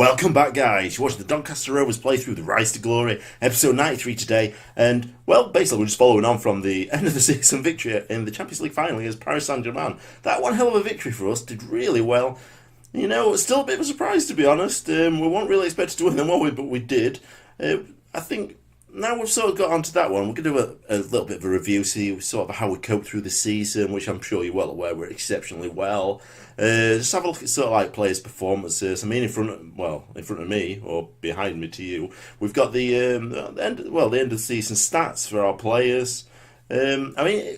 Welcome back, guys. You're watching the Doncaster Rovers play through the Rise to Glory, episode 93 today. And, well, basically, we're just following on from the end of the season victory in the Champions League final against Paris Saint-Germain. That one hell of a victory for us, did really well. You know, still a bit of a surprise, to be honest. We weren't really expected to win them, were we? But we did. I think now we've sort of got onto that one, we're going to do a little bit of a review, see sort of how we coped through the season, which I'm sure you're well aware we're exceptionally well. Just have a look at sort of like players' performances. I mean, in front of me or behind me to you, we've got the end of the season stats for our players. I mean,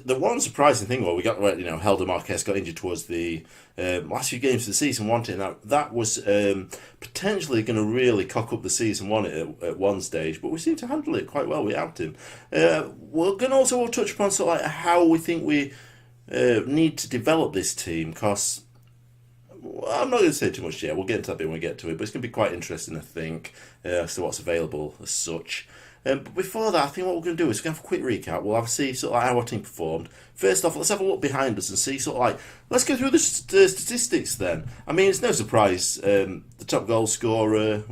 the one surprising thing, well, we got Helder Marquez got injured towards the last few games of the season, wasn't it? That was potentially going to really cock up the season one at one stage, but we seem to handle it quite well without him. We're going to also touch upon sort of like how we think we need to develop this team, because I'm not going to say too much yet. We'll get into that bit when we get to it, but it's going to be quite interesting, I think, as to what's available as such. But before that, I think what we're going to do is we're going to have a quick recap. We'll have to see sort of like how our team performed. First off, let's have a look behind us and see sort of like, let's go through the statistics then. I mean, it's no surprise, the top goal scorer,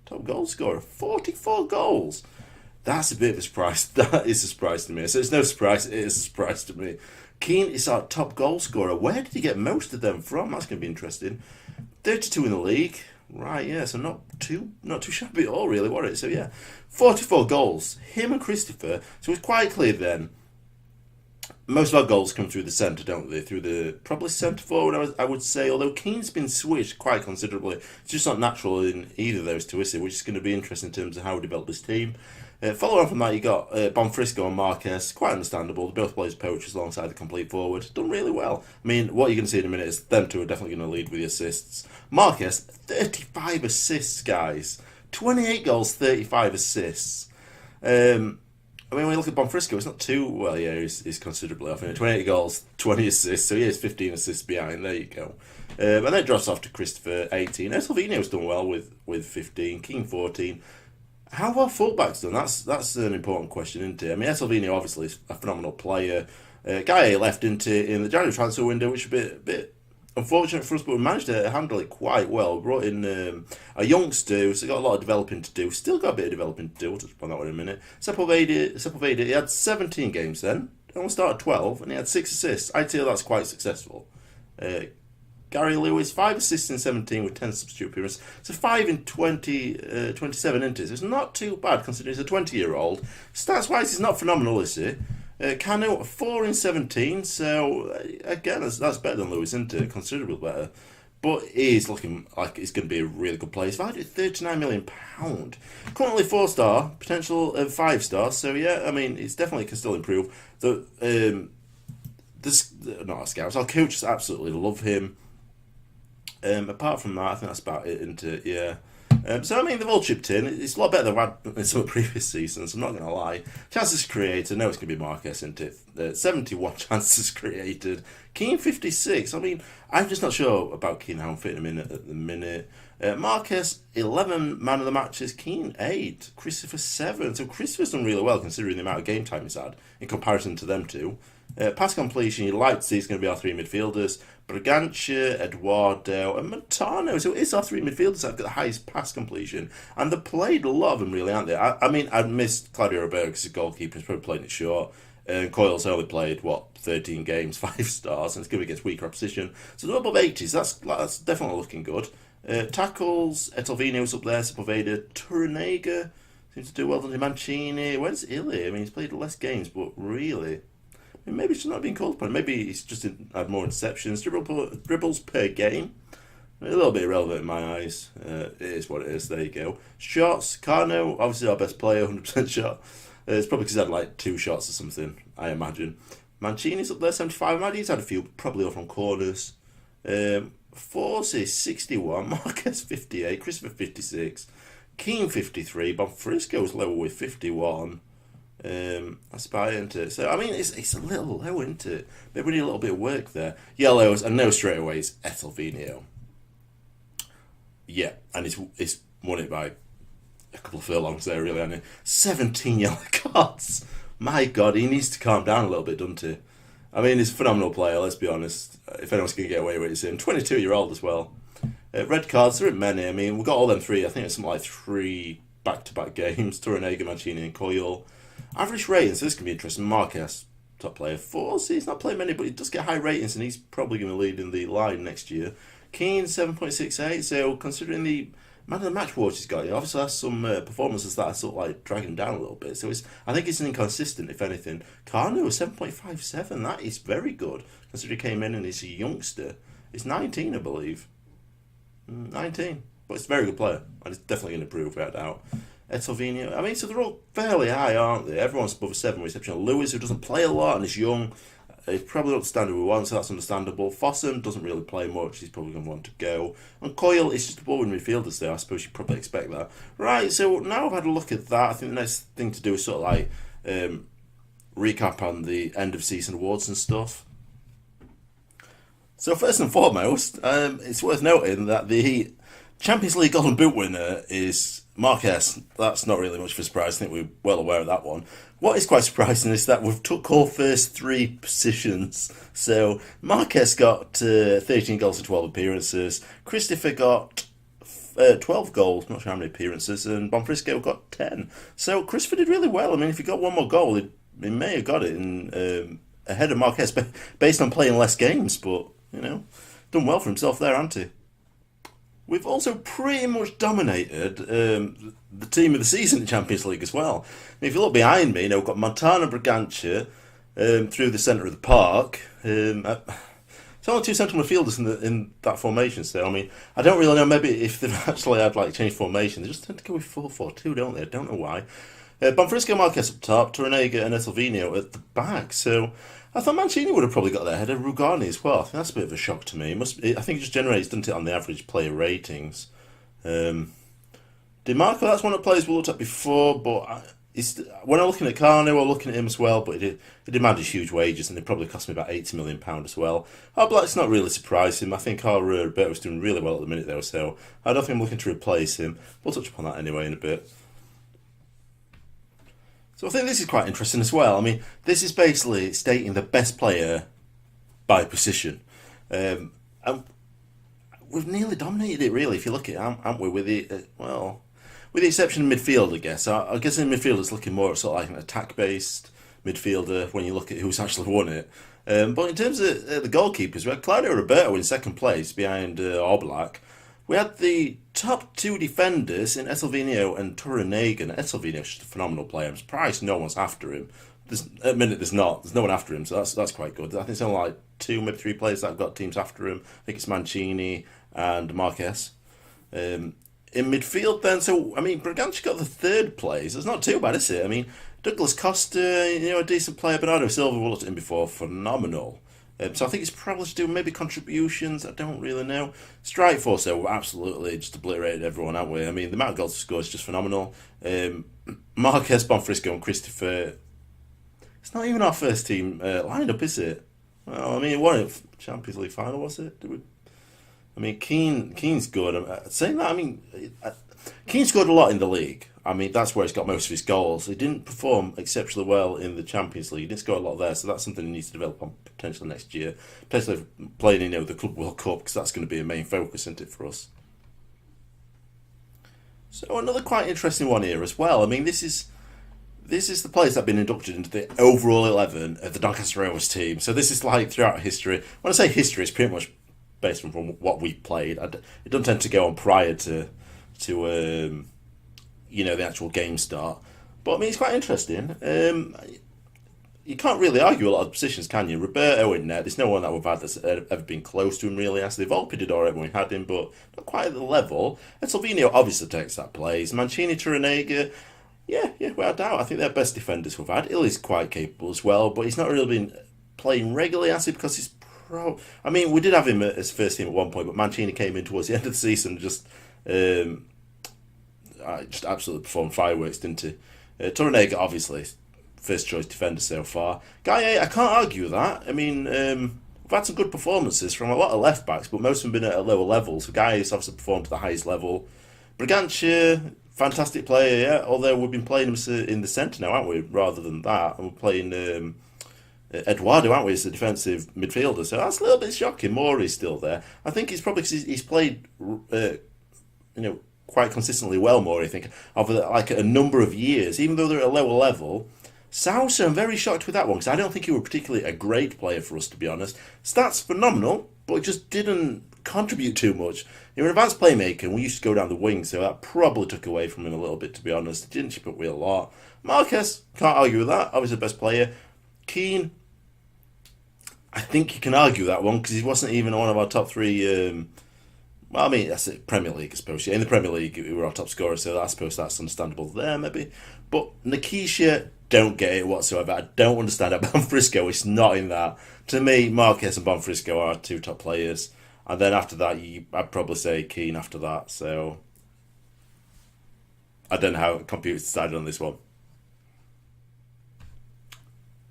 top goal scorer, 44 goals. That's a bit of a surprise. That is a surprise to me. So it's no surprise, it is a surprise to me. Keane is our top goal scorer. Where did he get most of them from? That's going to be interesting. 32 in the league. Right, yeah, so not too shabby at all, really, was it? So, yeah, 44 goals. Him and Christopher. So it's quite clear then. Most of our goals come through the centre, don't they? Through the, probably centre forward, I would say. Although Keane's been switched quite considerably. It's just not natural in either of those two, is it? Which is going to be interesting in terms of how we develop this team. Following on from that, you got Bonfrisco and Marquez. Quite understandable. They both play as poachers alongside the complete forward. Done really well. I mean, what you're going to see in a minute is them two are definitely going to lead with the assists. Marquez, 35 assists, guys. 28 goals, 35 assists. I mean, when you look at Bonfrisco, it's not too well. Yeah, he's considerably off. 28 goals, 20 assists. So he has 15 assists behind. There you go. And then it drops off to Christopher, 18. Salvino's done well with 15. Keane, 14. How have our fullbacks done? That's an important question, isn't it? I mean, Salvino obviously is a phenomenal player. Guy left in the January transfer window, which is a bit unfortunate for us, but we managed to handle it quite well. We brought in a youngster who's got a lot of developing to do. Still got a bit of developing to do. We'll touch upon that one in a minute. Sepulveda, he had 17 games then. Only started 12, and he had 6 assists. I'd say that's quite successful. Gary Lewis, 5 assists in 17 with 10 substitute appearances. So 5 in 27 inches. It's not too bad considering he's a 20-year-old. Stats-wise, he's not phenomenal, is he? Cano, 4 in 17. So, again, that's better than Lewis, isn't it? Considerably better. But he is looking like he's going to be a really good player. He's valued at £39 million. Currently 4-star, potential of 5-star. So, yeah, I mean, it's definitely can still improve. Not our scouts. Our coaches absolutely love him. Apart from that, I think that's about it, isn't it? Yeah. So, I mean, they've all chipped in. It's a lot better than we had in some of the previous seasons, I'm not going to lie. Chances created, I know it's going to be Marquez, isn't it? 71 chances created. Keane, 56. I mean, I'm just not sure about Keane, how I'm fitting him in at the minute. Marquez, 11 man of the matches. Keane, 8. Christopher, 7. So, Christopher's done really well considering the amount of game time he's had in comparison to them two. Pass completion, you'd like to see is going to be our 3 midfielders. Bragantia, Eduardo, and Montano. So it's our 3 midfielders that have got the highest pass completion. And they've played a lot of them, really, aren't they? I mean, I missed Claudio Roberto because his goalkeeper is probably playing it short. Coyle's only played, 13 games, 5 stars, and it's going to be against weaker opposition. So they're above 80s. That's definitely looking good. Tackles, Etelvino's up there, Sepulveda, Turanega seems to do well than Mancini. Where's Illy? I mean, he's played less games, but really... Maybe it's not being called upon. Maybe he's just had more interceptions. Dribbles per game. A little bit irrelevant in my eyes. It is what it is. There you go. Shots. Carno, obviously our best player, 100% shot. It's probably because he had like 2 shots or something, I imagine. Mancini's up there, 75. He's had a few, probably all from corners. Forces, 61. Marquez, 58. Christopher, 56. Keane, 53. Bonfrisco's lower with 51. That's about it, isn't it? So, I mean, it's a little low, isn't it? Maybe we need a little bit of work there. Yellows, and no straight away is Etelvino. Yeah, and he's won it by a couple of furlongs there, really, hasn't he? 17 yellow cards. My God, he needs to calm down a little bit, doesn't he? I mean, he's a phenomenal player, let's be honest. If anyone's going to get away with it, it's him. 22-year-old as well. Red cards, there aren't many. I mean, we've got all them three. I think it's something like 3 back-to-back games. Torrenegra, Mancini and Coyle. Average ratings, so this can be interesting. Marquez, top player. 4, see, he's not playing many, but he does get high ratings, and he's probably going to lead in the line next year. Keane, 7.68, so considering the man of the match awards he's got, he obviously has some performances that are sort of like dragging him down a little bit, so I think it's an inconsistent, if anything. Carno, 7.57, that is very good, considering he came in and he's a youngster. He's 19, I believe. 19. But it's a very good player, and it's definitely going to improve, without doubt. Etelvino, I mean, so they're all fairly high, aren't they? Everyone's above a 7, with the exception of Lewis, who doesn't play a lot and is young. He's probably not the standard we want, so that's understandable. Fossum doesn't really play much, he's probably going to want to go. And Coyle is just a ball in midfielders there, I suppose you'd probably expect that. Right, so now I've had a look at that, I think the next thing to do is sort of like recap on the end of season awards and stuff. So first and foremost, it's worth noting that the Champions League Golden Boot winner is Marquez. That's not really much of a surprise. I think we're well aware of that one. What is quite surprising is that we've took all first 3 positions. So Marquez got 13 goals in 12 appearances. Christopher got 12 goals, not sure how many appearances, and Bonfrisco got 10. So Christopher did really well. I mean, if he got one more goal, he may have got it in, ahead of Marquez, based on playing less games, but, you know, done well for himself there, hasn't he? We've also pretty much dominated the team of the season in Champions League as well. And if you look behind me, we've got Montana, Bragança through the centre of the park. It's only 2 central midfielders in that formation still. I mean, I don't really know, maybe if they've actually had changed formation. They just tend to go with 4-4-2, don't they? I don't know why. Bonfrisco, Marquez up top, Torrenegra and Etelvino at the back. So I thought Mancini would have probably got there ahead of Rugani as well. I think that's a bit of a shock to me. I think it just generates, doesn't it, on the average player ratings. DiMarco, that's one of the players we looked at before, but when I'm looking at Carno, I'm looking at him as well, but he demanded huge wages, and it probably cost me about £80 million as well. Black's not really surprising. I think Roberto's doing really well at the minute, though, so I don't think I'm looking to replace him. We'll touch upon that anyway in a bit. So I think this is quite interesting as well. I mean, this is basically stating the best player by position. And we've nearly dominated it, really, if you look at it, haven't we? With the exception of midfield, I guess. I guess in midfield it's looking more sort of like an attack-based midfielder when you look at who's actually won it. But in terms of the goalkeepers, we had Claudio Roberto in second place behind Oblak. We had the top 2 defenders in Etelvino and Torrenegra. And Etelvino's just a phenomenal player. I'm surprised no one's after him. At the minute, there's no one after him, so that's quite good. I think it's only like 2, maybe 3 players that have got teams after him. I think it's Mancini and Marquez. In midfield, then, so I mean, Bragança got the 3rd place. It's not too bad, is it? I mean, Douglas Costa, a decent player. Bernardo Silva, we looked at him before, phenomenal. So I think he's probably doing maybe contributions, I don't really know. Strike force, though, absolutely just obliterated everyone, haven't we? I mean, the amount of goals he scored is just phenomenal. Marquez, Bonfrisco and Christopher, it's not even our first team lineup, is it? Well, I mean, it wasn't Champions League final, was it? I mean, Keane's good. Saying that, I mean, Keane scored a lot in the league. I mean, that's where he's got most of his goals. He didn't perform exceptionally well in the Champions League. He didn't score a lot there, so that's something he needs to develop on potentially next year. Potentially playing in the Club World Cup, because that's going to be a main focus, isn't it, for us? So another quite interesting one here as well. I mean, this is the players that have been inducted into the overall 11 of the Doncaster Rovers team. So this is like throughout history. When I say history, it's pretty much based on what we've played. It doesn't tend to go on prior to the actual game start. But I mean, it's quite interesting. You can't really argue a lot of positions, can you? Roberto in there, there's no one that we've had that's ever been close to him, really. As they've all did alright when we had him, but not quite at the level. And Salvino obviously takes that place. Mancini, Torrenegra, yeah, without doubt. I think they're best defenders we've had. Illy's quite capable as well, but he's not really been playing regularly, has he? Because he's I mean, we did have him as first team at one point, but Mancini came in towards the end of the season and just absolutely performed fireworks, didn't he? Torrenegra, obviously, first choice defender so far. Guy, I can't argue that. I mean, we've had some good performances from a lot of left backs, but most of them have been at a lower level. So Guy has obviously performed to the highest level. Bragança, fantastic player, yeah. Although we've been playing him in the centre now, haven't we? Rather than that, and we're playing Eduardo, aren't we, as the defensive midfielder? So that's a little bit shocking. Morey's still there. I think it's probably because he's played, quite consistently well. Morey, I think, over like a number of years, even though they're at a lower level. Sousa, I'm very shocked with that one because I don't think he was particularly a great player for us, to be honest. Stats phenomenal, but just didn't contribute too much. You're an advanced playmaker, and we used to go down the wing, so that probably took away from him a little bit, to be honest. Didn't chip up with a lot. Marquez, can't argue with that. Obviously, the best player. Keane, I think you can argue that one because he wasn't even one of our top three. Well, I mean, that's it, Premier League, I suppose. Yeah, in the Premier League, we were our top scorer, so I suppose that's understandable there, maybe. But Nikisha, don't get it whatsoever. I don't understand it. Bonfrisco is not in that. To me, Marquez and Bonfrisco are our two top players. And then after that, I'd probably say Keane after that. So I don't know how computers decided on this one.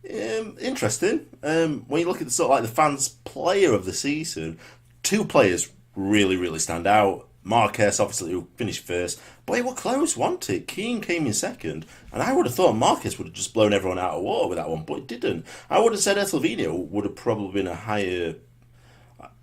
Interesting. When you look at the sort of like the fans' player of the season, two players really, really stand out. Marquez, obviously, who finished first. But it was close, wasn't it? Keane came in second. And I would have thought Marquez would have just blown everyone out of water with that one, but it didn't. I would have said Etelvino would have probably been a higher...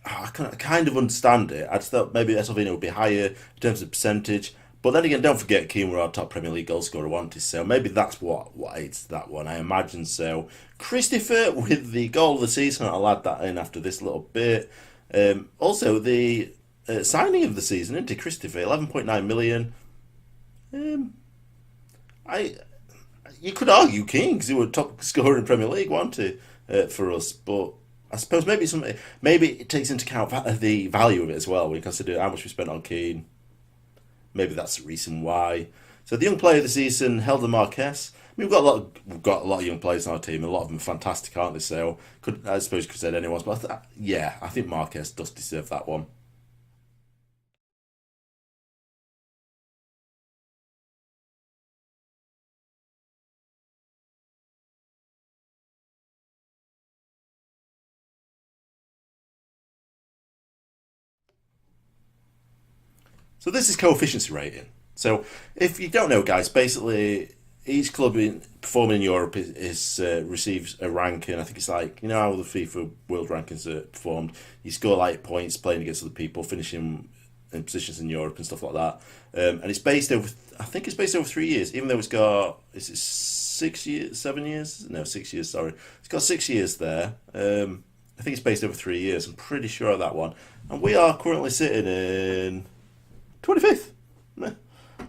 I kind of understand it. I just thought maybe Etelvino would be higher in terms of percentage. But then again, don't forget Keane were our top Premier League goal scorer, wasn't he? So maybe that's what aids that one. I imagine so. Christopher with the goal of the season. I'll add that in after this little bit. Also, the signing of the season, isn't it? Christopher, 11.9 million. You could argue Keane because he was top scorer in Premier League, wasn't he, for us? But I suppose maybe it takes into account the value of it as well. When you consider how much we spent on Keane. Maybe that's the reason why. So the young player of the season, Helder Marquez. I mean, we've got a lot of young players on our team. A lot of them are fantastic, aren't they? So I suppose you could say anyone's, but I think Marquez does deserve that one. So this is coefficiency rating. So if you don't know, guys, basically each club performing in Europe receives a ranking. I think it's like how the FIFA World Rankings are performed. You score like points playing against other people, finishing in positions in Europe and stuff like that. And it's based over. I think it's based over 3 years, even though it's got is it 6 years, 7 years? No, 6 years. Sorry, it's got 6 years there. I think it's based over 3 years. I'm pretty sure of that one. And we are currently sitting in 25th.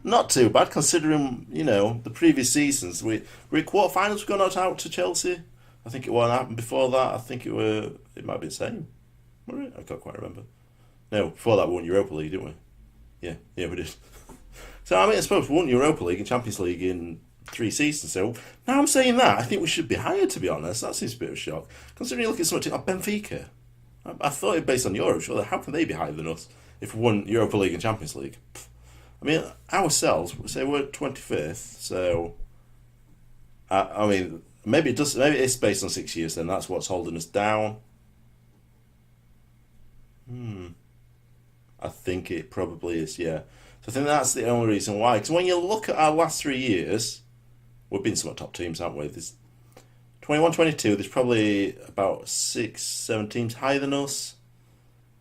Not too bad considering, the previous seasons. We at quarterfinals, we got knocked out to Chelsea. I think it won't happen before that. I think it might be the same. Were it? I can't quite remember. No, before that we won Europa League, didn't we? Yeah, we did. So I suppose we won Europa League and Champions League in 3 seasons. So now I'm saying that, I think we should be higher, to be honest. That seems a bit of a shock. Considering you look at something like Benfica. I thought it based on Europe, surely how can they be higher than us if we won Europa League and Champions League? I mean, ourselves, say we're 25th, so maybe it does. Maybe it's based on 6 years. Then that's what's holding us down. I think it probably is. Yeah. So I think that's the only reason why. Because when you look at our last 3 years, we've been some of the top teams, haven't we? There's 21, 22. There's probably about 6, 7 teams higher than us.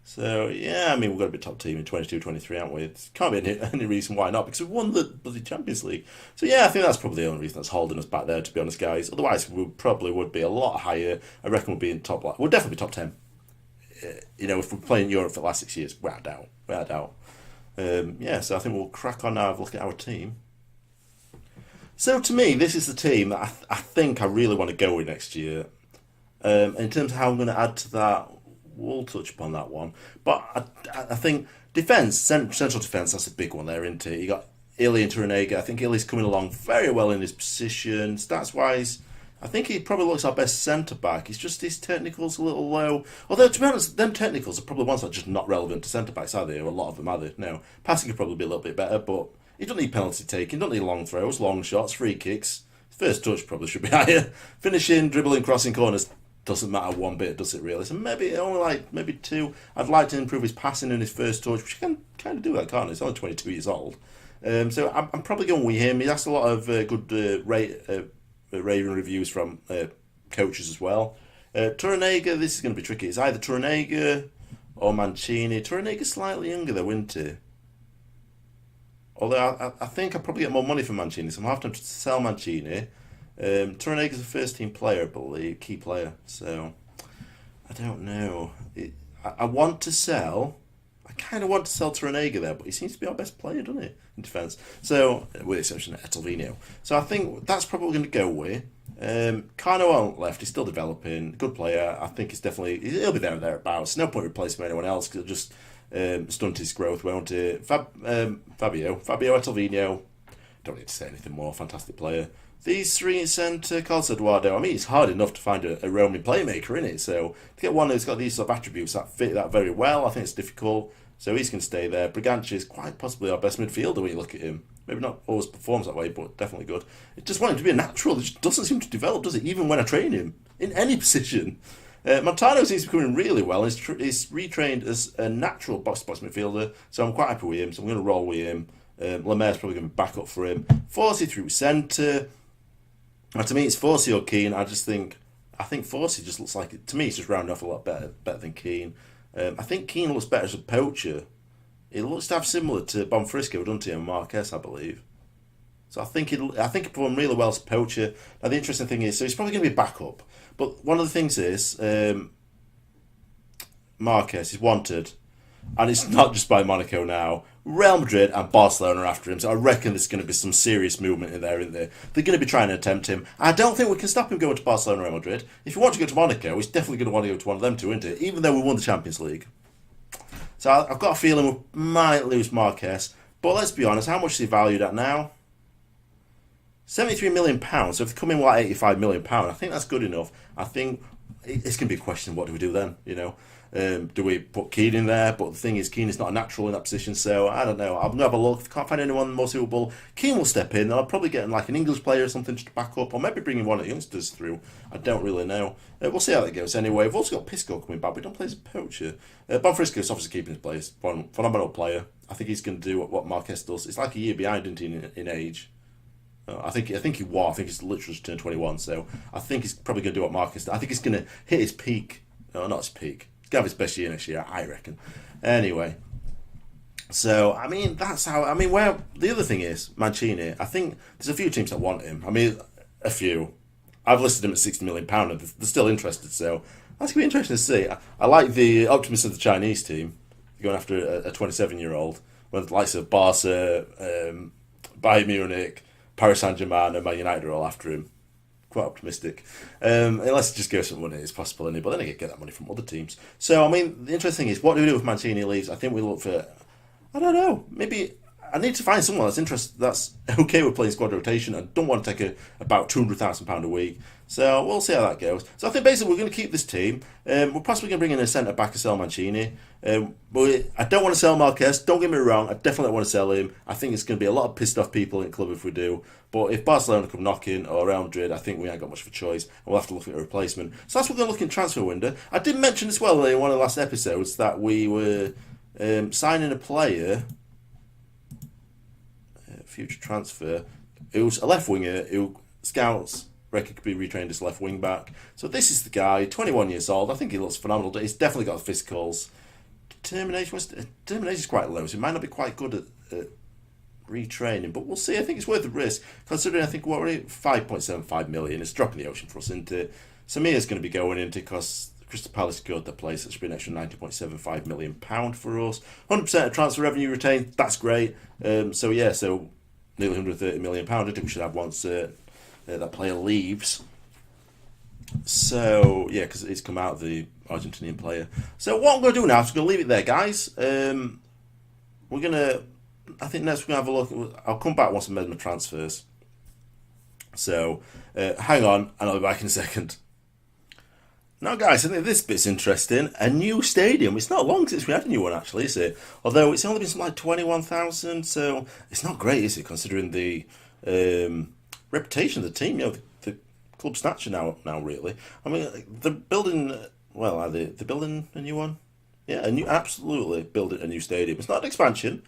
So, yeah, we've got to be top team in 22, 23, aren't we? It can't be any reason why not, because we've won the bloody Champions League. So, yeah, I think that's probably the only reason that's holding us back there, to be honest, guys. Otherwise, we probably would be a lot higher. I reckon we'd be in top... We'll definitely be top 10. If we're playing Europe for the last 6 years, without doubt. Without doubt. So I think we'll crack on now and look at our team. So, to me, this is the team that I think I really want to go with next year. In terms of how I'm going to add to that... We'll touch upon that one. But I think defence, central defence, that's a big one there, isn't it? You got Illy and Turanega. I think Illy's coming along very well in his position. Stats-wise, I think he probably looks our best centre-back. It's just his technical's a little low. Although, to be honest, them technicals are probably ones that are just not relevant to centre-backs, are they? Or a lot of them, are they? No. Passing could probably be a little bit better, but he doesn't need penalty taking, doesn't need long throws, long shots, free kicks. First touch probably should be higher. Finishing, dribbling, crossing corners, doesn't matter one bit, does it really? So maybe 2. I'd like to improve his passing in his first touch, which he can kind of do that, can't he? He's only 22 years old. So I'm probably going with him. He has a lot of good raving reviews from coaches as well. Torrenega, this is going to be tricky. It's either Torrenega or Mancini. Torrenega's slightly younger though, isn't he? Although I think I'll probably get more money for Mancini, so I'm going to have to sell Mancini. Torrenega's a first team player, I believe, key player. So I don't know. I want to sell. I kind of want to sell Torrenega there, but he seems to be our best player, doesn't he, in defence? So, with the exception of Etelvino. So I think that's probably what we're going to go with. Carno on left, he's still developing, good player. I think he'll be there or thereabouts. No point replacing anyone else because it'll just stunt his growth, won't it? Fabio Etelvino, don't need to say anything more, fantastic player. These three in centre, Carlos Eduardo, I mean, it's hard enough to find a Roman playmaker, in it? So to get one who's got these sort of attributes that fit that very well, I think it's difficult. So he's going to stay there. Briganti is quite possibly our best midfielder when you look at him. Maybe not always performs that way, but definitely good. It just want him to be a natural. It just doesn't seem to develop, does it? Even when I train him in any position. Montano seems to be coming really well. He's retrained as a natural box-to-box midfielder, so I'm quite happy with him. So I'm going to roll with him. Lemaire's probably going to back up for him. Forsey through centre. To me, it's Forsey or Keane. I think Forsey just looks like, to me, it's just rounding off a lot better than Keane. I think Keane looks better as a poacher. He looks to have similar to Bonfrisco, doesn't he, and Marquez, I believe. So I think he'll perform really well as a poacher. Now the interesting thing is, so he's probably going to be backup. But one of the things is, Marquez is wanted, and it's not just by Monaco now. Real Madrid and Barcelona are after him, so I reckon there's going to be some serious movement in there, isn't there? They're going to be trying to attempt him. I don't think we can stop him going to Barcelona or Real Madrid. If he wants to go to Monaco, he's definitely going to want to go to one of them two, isn't it? Even though we won the Champions League. So I've got a feeling we might lose Marquez. But let's be honest, how much is he valued at now? £73 million. So if they come in like £85 million, I think that's good enough. I think it's going to be a question, what do we do then, you know? Do we put Keane in there? But the thing is, Keane is not a natural in that position, so I don't know. I'll have a look. If I can't find anyone more suitable, Keane will step in. I'll probably get like an English player or something to back up, or maybe bringing one of the youngsters through. I don't really know. We'll see how that goes anyway. We've also got Pisco coming back, but he don't play as a poacher. Bonfrisco's obviously keeping his place. Phenomenal player. I think he's going to do what Marquez does. It's like a year behind, isn't he, in age? I think he was. I think he's literally just turned 21, so I think he's probably going to do what Marquez does. I think he's going to hit his peak. No, not his peak. Have his best year next year, I reckon. Anyway, so I mean that's how. I mean, where the other thing is Mancini. I think there's a few teams that want him. I mean, a few. I've listed him at £60 million, and they're still interested. So that's gonna be interesting to see. I like the optimism of the Chinese team going after a 27-year-old, when the likes of Barca, Bayern Munich, Paris Saint-Germain, and Man United are all after him. Quite optimistic. Unless it just goes some money, it's possible, but then I get that money from other teams. So, I mean, the interesting thing is, what do we do if Mancini leaves? I think we look for, I don't know, maybe I need to find someone that's okay with playing squad rotation and don't want to take about £200,000 a week. So we'll see how that goes. So I think basically we're going to keep this team. We're possibly going to bring in a centre back to sell Mancini. But I don't want to sell Marquez. Don't get me wrong. I definitely don't want to sell him. I think it's going to be a lot of pissed off people in the club if we do. But if Barcelona come knocking or Real Madrid, I think we ain't got much of a choice. And we'll have to look at a replacement. So that's what we're going to look in transfer window. I did mention as well in one of the last episodes that we were signing a player, future transfer. It was a left winger who scouts reckon could be retrained as left wing back. So this is the guy, 21 years old. I think he looks phenomenal. He's definitely got the physicals. Determination is quite low, so he might not be quite good at retraining, but we'll see. I think it's worth the risk, considering I think what we're at 5.75 million. It's a drop in the ocean for us, isn't it? Samir's going to be going into because Crystal Palace scored the place. That should be an extra £90.75 million for us. 100% of transfer revenue retained. That's great. So nearly £130 million. I think we should have once that player leaves. So yeah, because it's come out of the Argentinian player. So what I'm going to do now is I'm going to leave it there, guys. I think next we're going to have a look. I'll come back once I've made my transfers. So hang on, and I'll be back in a second. Now, guys, I think this bit's interesting. A new stadium. It's not long since we had a new one, actually, is it? Although it's only been something like 21,000, so it's not great, is it, considering the reputation of the team? You know, the club stature now, really. I mean, they're building. Well, they're building a new one? Yeah, absolutely building a new stadium. It's not an expansion.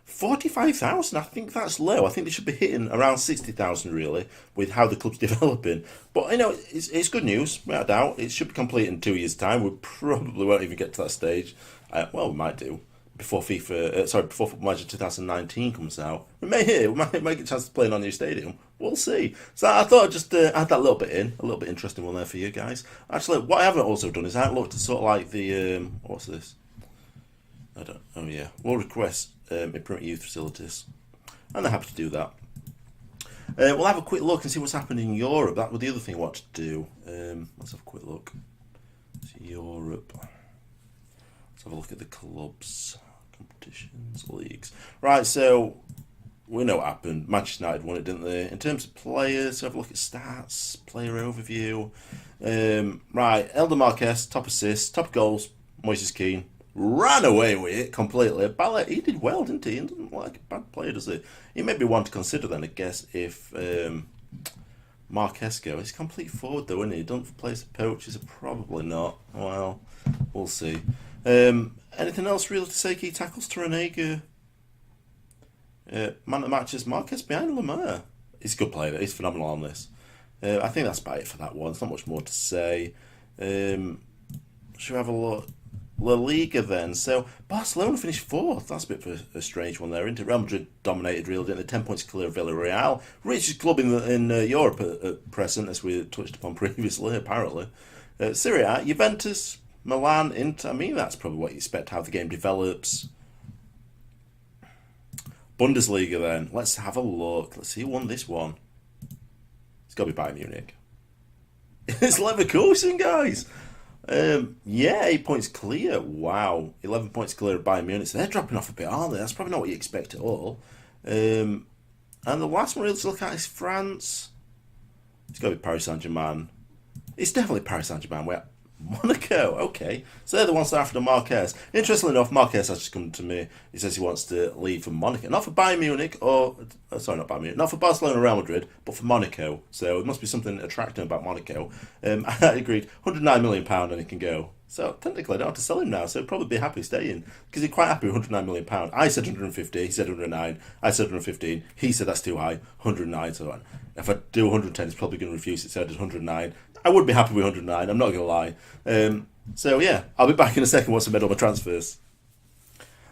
45,000, I think that's low. I think they should be hitting around 60,000 really, with how the club's developing. But it's good news, without a doubt. It should be complete in 2 years' time. We probably won't even get to that stage. Well, we might do before before Football Manager 2019 comes out. We may hit it. We might get a chance to play in our new stadium. We'll see. So I thought I'd just add that little bit in, a little bit interesting one there for you guys. Actually, what I haven't also done is I haven't looked at sort of like the what's this? I don't. Oh yeah, we'll request improvement youth facilities, and they're happy to do that. We'll have a quick look and see what's happening in Europe. That was the other thing I wanted to do. Let's have a quick look. It's Europe. Let's have a look at the clubs, competitions, leagues. Right, so we know what happened. Manchester United won it, didn't they? In terms of players, have a look at stats, player overview. Right, Elder Marquez, top assists, top goals, Moises Keane. Ran away with it completely. Ballet, he did well, didn't he? He doesn't look like a bad player, does he? He may be one to consider then, I guess, if Marquez goes. He's complete forward though, isn't he? Don't play as a poach, is it? Probably not. Well, we'll see. Anything else really to say? Key tackles, Torrenegra. Man of the matches, Marquez behind Lamar. He's a good player. He's phenomenal on this. I think that's about it for that one. There's not much more to say. Should we have a look? La Liga then. So Barcelona finished fourth. That's a bit of a strange one there, isn't it? Real Madrid dominated, really, didn't they? 10 points clear of Villarreal. Richest club in Europe at present, as we touched upon previously, apparently. Serie A, Juventus, Milan, Inter. I mean, that's probably what you expect, how the game develops. Bundesliga then. Let's have a look. Let's see who won this one. It's got to be Bayern Munich. It's Leverkusen, guys. Yeah, 8 points clear. Wow. 11 points clear of Bayern Munich. So they're dropping off a bit, aren't they? That's probably not what you expect at all. And the last one really to look at is France. It's got to be Paris Saint-Germain. It's definitely Paris Saint-Germain. We're Monaco, okay. So they're the ones that after Marquez. Interestingly enough, Marquez has just come to me. He says he wants to leave for Monaco. Not for Bayern Munich, sorry, not Bayern Munich. Not for Barcelona or Real Madrid, but for Monaco. So it must be something attractive about Monaco. I agreed. £109 million and he can go. So technically I don't have to sell him now, so he'd probably be happy staying. Because he's quite happy with £109 million. I said 150, he said 109, I said 115, he said that's too high, 109. So if I do 110, he's probably going to refuse it, so I did 109. I would be happy with 109, I'm not going to lie. So yeah, I'll be back in a second once I've made all my transfers.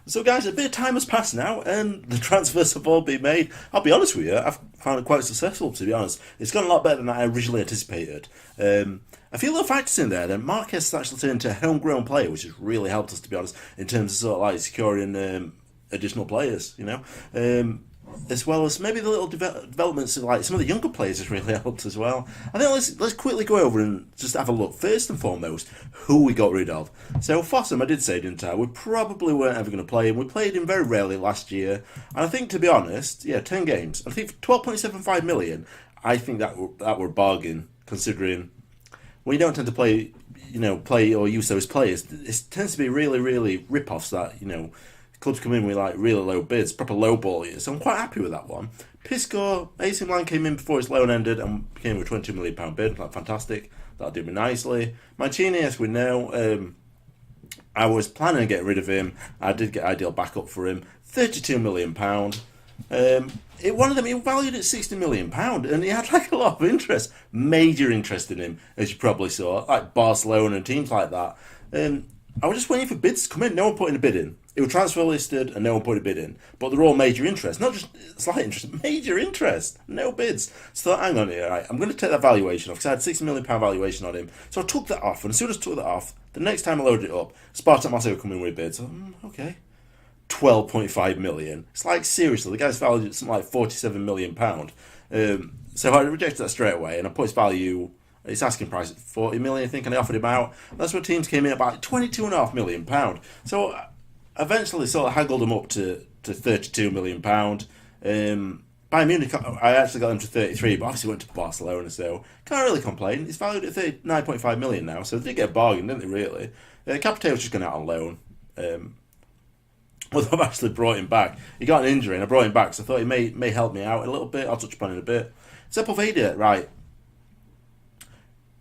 So guys, a bit of time has passed now, and the transfers have all been made. I'll be honest with you, I've found it quite successful, to be honest. It's gone a lot better than I originally anticipated. A few little factors in there. Then Marquez has actually turned into a homegrown player, which has really helped us, to be honest, in terms of sort of like securing additional players, you know. As well as maybe the little developments of like some of the younger players has really helped as well. I think let's quickly go over and just have a look. First and foremost, who we got rid of. So Fossum, I did say, didn't I? We probably weren't ever going to play him. We played him very rarely last year, and I think, to be honest, 10 games. I think for 12.75 million, I think that were a bargain, considering we don't tend to play or use those players. It tends to be really, really rip-offs that clubs come in with like really low bids, proper low ball. So I'm quite happy with that one. Pisco, AC Milan came in before his loan ended and came with a £22 million bid. Like, fantastic. That'll do me nicely. Mancini, as we know, I was planning on getting rid of him. I did get ideal backup for him. £32 million. One of them, he valued at £60 million, and he had like a lot of interest, major interest in him, as you probably saw, like Barcelona and teams like that. I was just waiting for bids to come in. No one put in a bid in. It was transfer listed and no one put a bid in. But they're all major interest. Not just slight interest, major interest. No bids. So hang on here, right? I'm going to take that valuation off because I had £60 million valuation on him. So I took that off, and as soon as I took that off, the next time I loaded it up, Spartak Moscow come in with a bid. So, okay. 12.5 million. It's like, seriously, the guy's valued at something like £47 million. So I rejected that straight away, and I put his value, his asking price at 40 million, I think, and I offered him out. That's where teams came in at about £22.5 million. So eventually sort of haggled him up to £32 million. Bayern Munich, I actually got him to 33, but obviously went to Barcelona, so can't really complain. It's valued at 39.5 million now, so they did get a bargain, didn't they, really? Capite was just going out on loan. Although I've actually brought him back. He got an injury and I brought him back, so I thought he may help me out a little bit. I'll touch upon it in a bit. Sepulveda, right.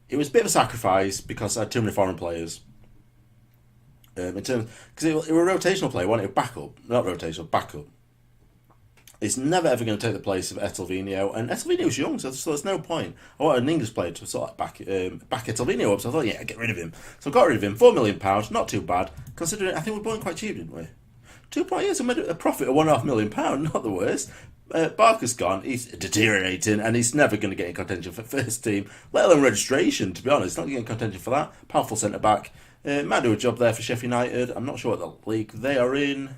It was a bit of a sacrifice because I had too many foreign players. Because it was a rotational player, wasn't it? Backup. Not rotational, backup. It's never ever going to take the place of Etelvino, and Etelvino's young, so there's no point. I wanted an English player to sort of back Etelvino up, so I thought, yeah, get rid of him. So I got rid of him, £4 million, not too bad, considering I think we bought him quite cheap, didn't we? 2 years, I made a profit of £1.5 million, not the worst. Barker's gone, he's deteriorating, and he's never going to get in contention for first team, let alone registration, to be honest. Not getting in contention for that. Powerful centre back. Might do a job there for Sheffield United. I'm not sure what the league they are in.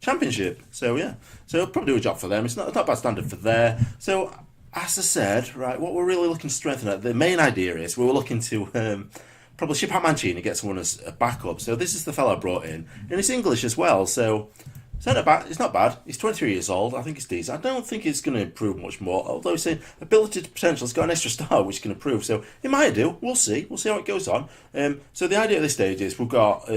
Championship. So, yeah. So, probably do a job for them. It's not a bad standard for there. So, as I said, right, what we're really looking to strengthen, the main idea is we were looking to probably ship out Mancini and get someone as a backup. So, this is the fella I brought in. And it's English as well, so centre back, it's not bad. He's 23 years old. I think it's decent. I don't think it's going to improve much more. Although he's saying ability to potential, it's got an extra star which can improve. So it might do. We'll see. We'll see how it goes on. So the idea at this stage is we've got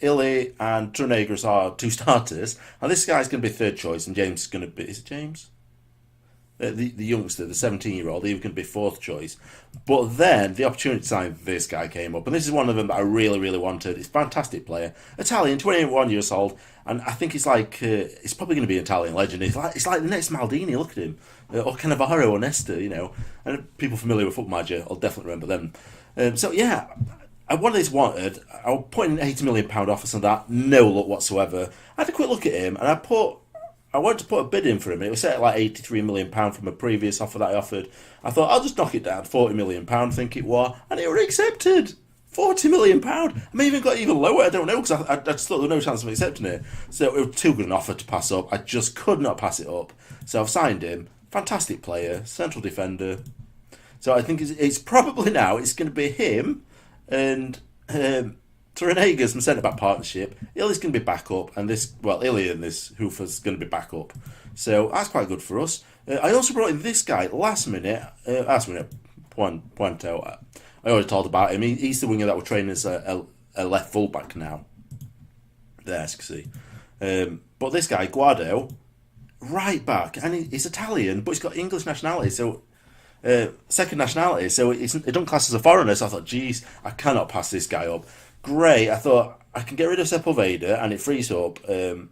Illy and Trunegas are 2 starters, and this guy's going to be third choice, and James is going to be. Is it James? The youngster, the 17-year-old, he was going to be 4th choice. But then the opportunity to sign this guy came up, and this is one of them that I really, really wanted. He's a fantastic player. Italian, 21 years old, and I think he's like, he's probably going to be an Italian legend. He's like the next Maldini, look at him. Or Cannavaro or Nesta, you know. And people familiar with Football Manager will definitely remember them. So, yeah, one of these wanted. I was putting an £80 million offer on that, no luck whatsoever. I had a quick look at him, and I wanted to put a bid in for him. It was set at like £83 million from a previous offer that I offered. I thought, I'll just knock it down, £40 million, I think it was. And it was accepted. £40 million. I may even got even lower, I don't know, because I just thought there was no chance of accepting it. So it was too good an offer to pass up. I just could not pass it up. So I've signed him. Fantastic player, central defender. So I think it's probably now, it's going to be him and Torrenegas from centre-back partnership. Illy's going to be back up, and Illy and this Hoofer's going to be back up. So that's quite good for us. I also brought in this guy last minute, Puento. I already told about him. He's the winger that we're training as a left full-back now. There, as you can see. But this guy, Guardo, right back, and he's Italian, but he's got English nationality, so second nationality, so he doesn't class as a foreigner. So I thought, geez, I cannot pass this guy up. Great, I thought I can get rid of Sepulveda and it frees up a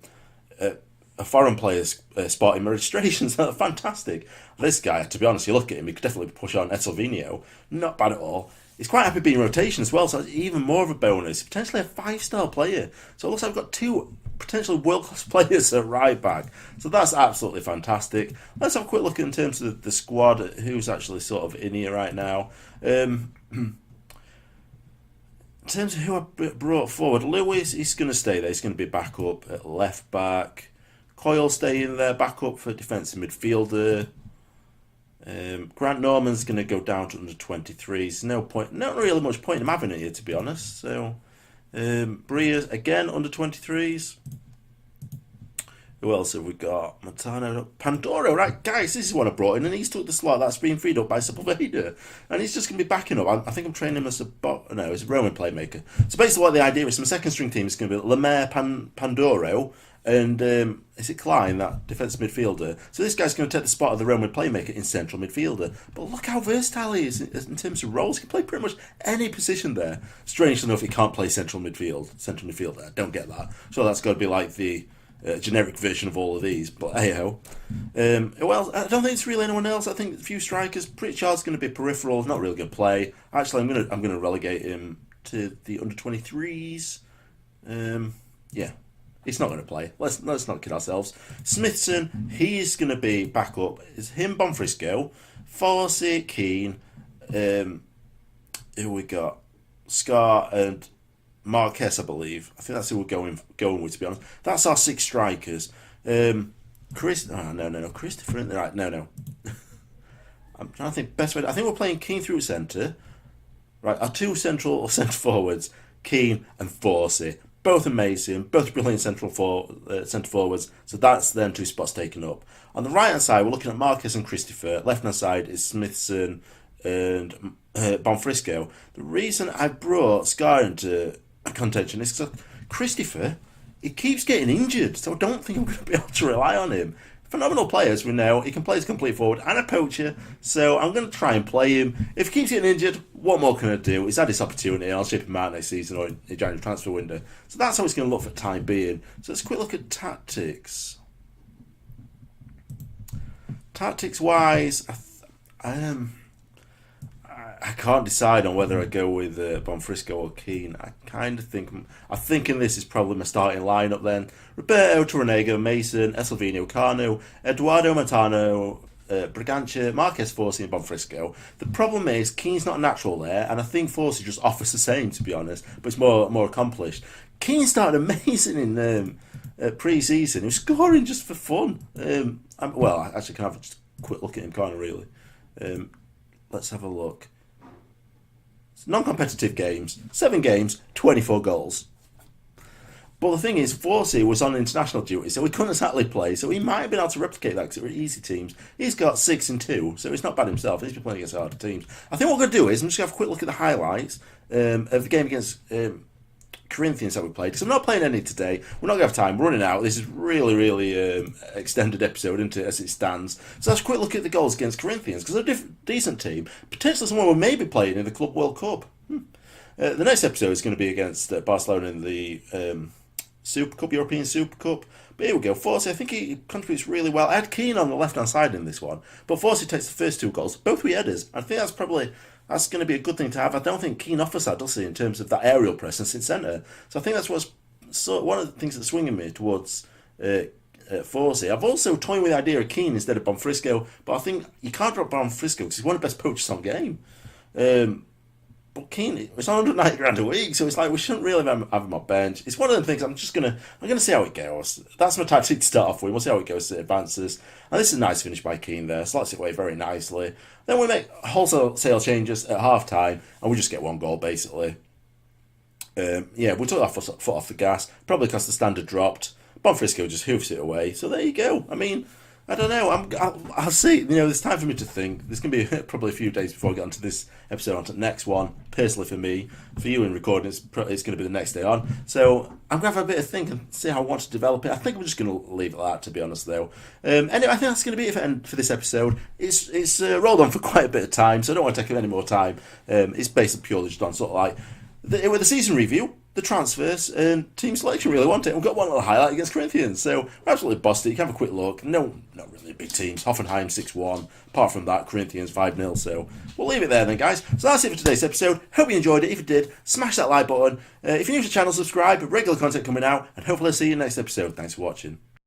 foreign player's spot in my registrations. That's fantastic. This guy, to be honest, you look at him, he could definitely push on Etelvino. Not bad at all. He's quite happy being in rotation as well, so that's even more of a bonus. Potentially a 5-star player. So it looks like I've got 2 potentially world-class players at right back. So that's absolutely fantastic. Let's have a quick look in terms of the squad, who's actually sort of in here right now. In terms of who I brought forward, Lewis, he's going to stay there. He's going to be back up at left back. Coyle staying there, back up for defensive midfielder. Grant Norman's going to go down to under 23s. No point, not really much point in him having it here, to be honest. So, Bria's again under 23s. Who else have we got? Matano, Pandoro, right, guys, this is what I brought in, and he's took the slot that's been freed up by Sepulveda, and he's just going to be backing up. I think I'm training him as a Roman playmaker. So basically what the idea is, my second string team is going to be Lemaire, Pandoro, and is it Klein, that defensive midfielder? So this guy's going to take the spot of the Roman playmaker in central midfielder. But look how versatile he is in terms of roles. He can play pretty much any position there. Strangely enough, he can't play central midfielder. I don't get that. So that's got to be like the generic version of all of these, but hey-ho. Well, I don't think it's really anyone else. I think a few strikers. Pritchard's going to be peripheral, not really going to play. Actually, I'm going to relegate him to the under 23s. Yeah, he's not going to play. Let's not kid ourselves. Smithson, he's going to be back up. It's him, Bonfrisco, Forsey, Keane. Who we got? Scar and Marquez, I believe. I think that's who we're going with, to be honest. That's our 6 strikers. Christopher, right, no. I'm trying to think best way. I think we're playing Keane through centre. Right, our 2 centre forwards, Keane and Forsey. Both amazing, both brilliant centre forwards. So that's them 2 spots taken up. On the right hand side, we're looking at Marquez and Christopher. Left hand side is Smithson and Bonfrisco. The reason I brought Scar into contention is because Christopher, he keeps getting injured, so I don't think I'm going to be able to rely on him phenomenal player, as we know. He can play as a complete forward and a poacher, so I'm going to try and play him. If he keeps getting injured, what more can I do? He's had this opportunity, and I'll ship him out next season or in the January transfer window. So that's how it's going to look for the time being. So let's quick look at tactics. Tactics-wise, I can't decide on whether I go with Bonfrisco or Keane. I'm thinking this is probably my starting lineup then. Roberto, Torrenego, Mason, Esselvino, Cano, Eduardo Montano, Bragança, Marquez, Forsey and Bonfrisco. The problem is Keane's not natural there, and I think Forsey just offers the same, to be honest, but it's more accomplished. Keane started amazing in pre-season. He was scoring just for fun. I actually can have just a quick look at him, kind of really. Let's have a look. Non-competitive games, 7 games, 24 goals. But the thing is, Forsey was on international duty, so he couldn't exactly play, so he might have been able to replicate that because it were easy teams. He's got 6 and 2, so he's not bad himself. He's been playing against harder teams. I think what we're going to do is, I'm just going to have a quick look at the highlights of the game against Corinthians that we played, because I'm not playing any today. We're not going to have time. We're running out. This is really extended episode, isn't it, as it stands. So let's quick look at the goals against Corinthians, because they're a decent team. Potentially someone we may be playing in the Club World Cup. The next episode is going to be against Barcelona in the Super Cup, European Super Cup. But here we go. Forsey, I think he contributes really well. I had Keane on the left-hand side in this one, but Forsey takes the first 2 goals, both with headers. I think that's going to be a good thing to have. I don't think Keane offers that, does he, in terms of that aerial presence in centre. So I think that's one of the things that's swinging me towards Forsey. I've also toying with the idea of Keane instead of Bonfrisco, but I think you can't drop Bonfrisco because he's one of the best poachers on game. But Keane, it's £190,000 a week, so it's like we shouldn't really have him on bench. It's one of the things I'm going to see how it goes. That's my tactic to start off with. We'll see how it goes as it advances. And this is a nice finish by Keane there. Slots it away very nicely. Then we make wholesale changes at half time, and we just get 1 goal basically. We took our foot off the gas. Probably because the standard dropped. Bonfrisco just hoofs it away. So there you go. I mean, I don't know. I'll see. You know, there's time for me to think. There's going to be probably a few days before I get onto this episode, onto the next one. Personally, for me, for you in recording, it's going to be the next day on. So I'm going to have a bit of think and see how I want to develop it. I think I'm just going to leave it at that, to be honest, though. Anyway, I think that's going to be it for this episode. It's rolled on for quite a bit of time, so I don't want to take up any more time. It's basically purely just on sort of like with the season review, the transfers, and team selection. Really want it. We've got one little highlight against Corinthians, so we're absolutely bossed it. You can have a quick look. No, not really big teams. Hoffenheim 6-1. Apart from that, Corinthians 5-0. So we'll leave it there then, guys. So that's it for today's episode. Hope you enjoyed it. If you did, smash that like button. If you're new to the channel, subscribe. Regular content coming out, and hopefully I'll see you in the next episode. Thanks for watching.